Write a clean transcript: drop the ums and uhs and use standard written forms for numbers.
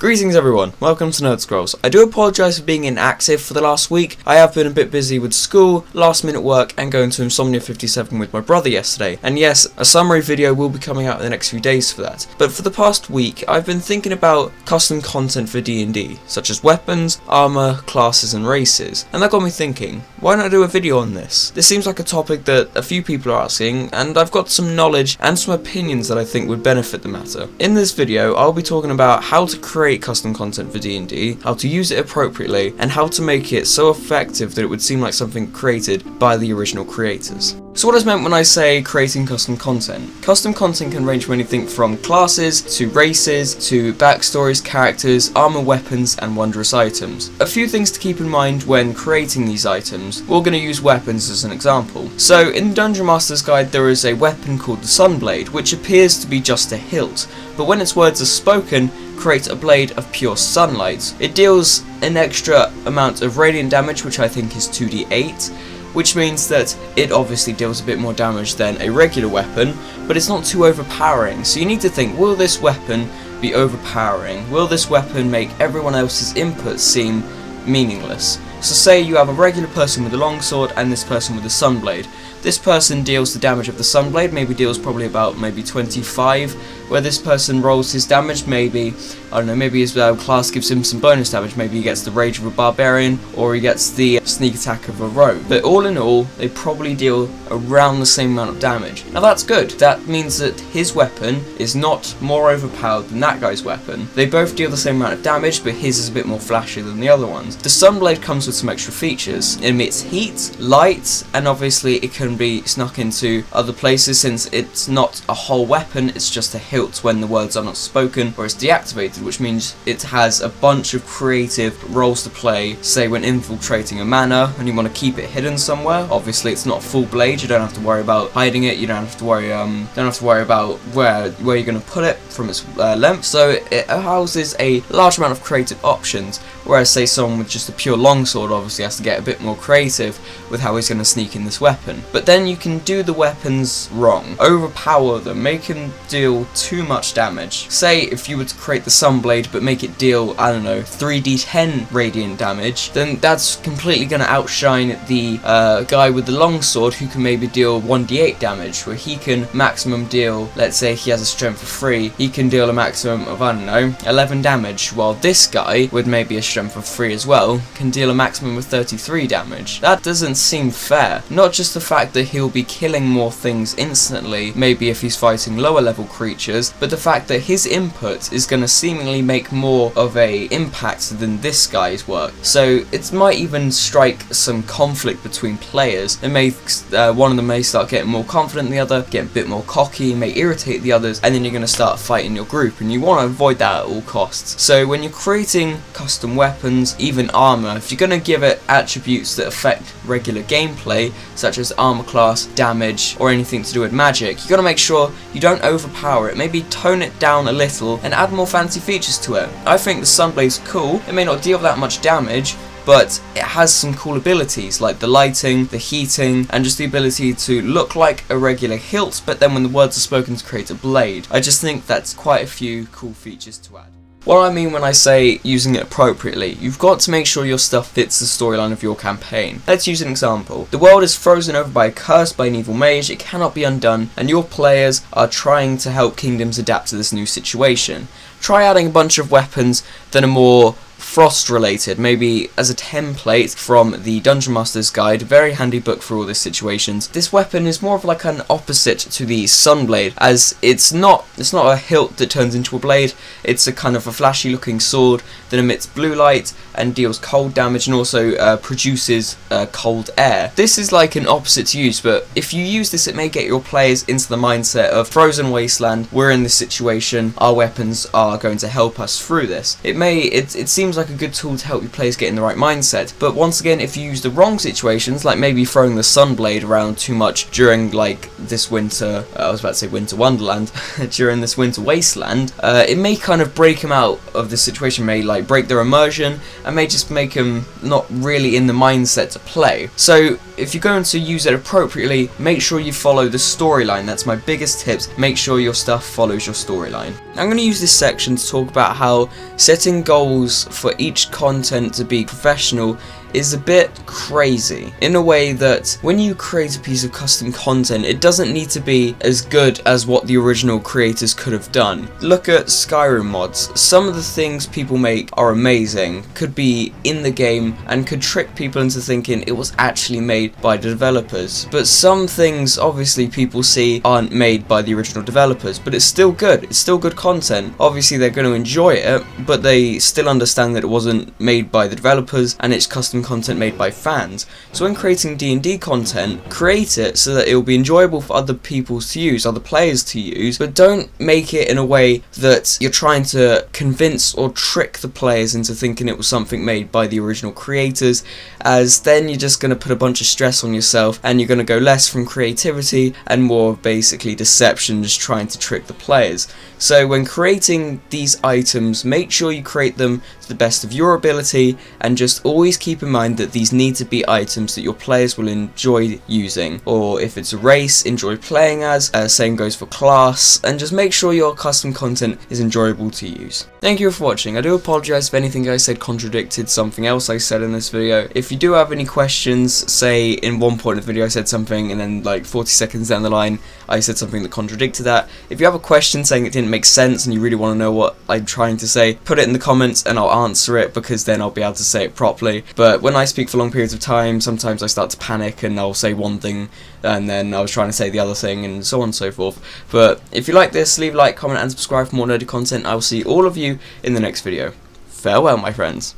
Greetings everyone, welcome to Nerd Scrolls. I do apologise for being inactive for the last week. I have been a bit busy with school, last minute work and going to Insomnia 57 with my brother yesterday. And yes, a summary video will be coming out in the next few days for that. But for the past week, I've been thinking about custom content for D&D, such as weapons, armour, classes and races. And that got me thinking, why not do a video on this? This seems like a topic that a few people are asking, and I've got some knowledge and some opinions that I think would benefit the matter. In this video, I'll be talking about how to create custom content for D&D, how to use it appropriately, and how to make it so effective that it would seem like something created by the original creators. So what is meant when I say creating custom content? Custom content can range from anything from classes, to races, to backstories, characters, armor, weapons, and wondrous items. A few things to keep in mind when creating these items. We're going to use weapons as an example. So in the Dungeon Master's Guide there is a weapon called the Sunblade, which appears to be just a hilt, but when its words are spoken, creates a blade of pure sunlight. It deals an extra amount of radiant damage, which I think is 2d8, which means that it obviously deals a bit more damage than a regular weapon, but it's not too overpowering. So you need to think, will this weapon be overpowering? Will this weapon make everyone else's input seem meaningless? So say you have a regular person with a longsword and this person with a sunblade. This person deals the damage of the sunblade, maybe deals probably about 25, where this person rolls his damage, maybe, I don't know, maybe his class gives him some bonus damage, maybe he gets the rage of a barbarian, or he gets the sneak attack of a rogue. But all in all, they probably deal around the same amount of damage. Now that's good, that means that his weapon is not more overpowered than that guy's weapon. They both deal the same amount of damage, but his is a bit more flashy than the other ones. The sunblade comes with some extra features. It emits heat, light, and obviously it can be snuck into other places since it's not a whole weapon, it's just a hilt when the words are not spoken or it's deactivated, which means it has a bunch of creative roles to play. Say when infiltrating a manor and you want to keep it hidden somewhere, obviously it's not a full blade, you don't have to worry about hiding it, you don't have to worry about where you're going to put it from its length, so it houses a large amount of creative options, whereas say someone with just a pure longsword obviously has to get a bit more creative with how he's going to sneak in this weapon. But then you can do the weapons wrong, overpower them, make them deal too much damage. Say if you were to create the Sunblade but make it deal, I don't know, 3d10 radiant damage, then that's completely going to outshine the guy with the longsword who can maybe deal 1d8 damage, where he can maximum deal, let's say he has a strength of 3, he can deal a maximum of, I don't know, 11 damage, while this guy with maybe a strength of 3 as well can deal a maximum of 33 damage. That doesn't seem fair. Not just the fact that he'll be killing more things instantly, maybe if he's fighting lower level creatures, but the fact that his input is going to seemingly make more of a impact than this guy's work. So it might even strike some conflict between players. It may one of them may start getting more confident than the other, get a bit more cocky, may irritate the others, and then you're going to start fighting your group, and you want to avoid that at all costs. So when you're creating custom weapons, even armor, if you're going to give it attributes that affect regular gameplay, such as armor class, damage, or anything to do with magic, you got to make sure you don't overpower it. Maybe tone it down a little and add more fancy features to it. I think the Sunblade's cool. It may not deal that much damage, but it has some cool abilities like the lighting, the heating, and just the ability to look like a regular hilt, but then when the words are spoken to create a blade. I just think that's quite a few cool features to add. What I mean when I say using it appropriately, you've got to make sure your stuff fits the storyline of your campaign. Let's use an example. The world is frozen over by a curse by an evil mage, it cannot be undone, and your players are trying to help kingdoms adapt to this new situation. Try adding a bunch of weapons that are more frost related, maybe as a template from the Dungeon Master's Guide, very handy book for all these situations. This weapon is more of like an opposite to the Sunblade, as it's not a hilt that turns into a blade, it's a kind of a flashy looking sword that emits blue light and deals cold damage and also produces cold air. This is like an opposite to use, but if you use this it may get your players into the mindset of frozen wasteland, we're in this situation, our weapons are going to help us through this. It seems like a good tool to help your players get in the right mindset, but once again, if you use the wrong situations, like maybe throwing the Sunblade around too much during like this winter, I was about to say winter wonderland, during this winter wasteland, it may kind of break them out of the situation, may like break their immersion, and may just make them not really in the mindset to play. So if you're going to use it appropriately, make sure you follow the storyline. That's my biggest tips. Make sure your stuff follows your storyline. I'm going to use this section to talk about how setting goals for each content to be professional is a bit crazy, in a way that when you create a piece of custom content, it doesn't need to be as good as what the original creators could have done. Look at Skyrim mods. Some of the things people make are amazing, could be in the game, and could trick people into thinking it was actually made by the developers. But some things, obviously, people see aren't made by the original developers, but it's still good. It's still good content. Obviously, they're going to enjoy it, but they still understand that it wasn't made by the developers, and it's custom content made by fans. So when creating D&D content, create it so that it will be enjoyable for other people to use, other players to use, but don't make it in a way that you're trying to convince or trick the players into thinking it was something made by the original creators, as then you're just going to put a bunch of stress on yourself and you're going to go less from creativity and more of basically deception, just trying to trick the players. So when creating these items, make sure you create them to the best of your ability, and just always keep in mind that these need to be items that your players will enjoy using, or if it's a race, enjoy playing as, same goes for class, and just make sure your custom content is enjoyable to use. Thank you for watching. I do apologise if anything I said contradicted something else I said in this video. If you do have any questions, say in one point of the video I said something and then like 40 seconds down the line I said something that contradicted that. If you have a question saying it didn't make sense and you really want to know what I'm trying to say, put it in the comments and I'll answer it, because then I'll be able to say it properly. But when I speak for long periods of time, sometimes I start to panic and I'll say one thing and then I was trying to say the other thing, and so on and so forth. But if you like this, leave a like, comment and subscribe for more nerdy content. I will see all of you in the next video. Farewell, my friends.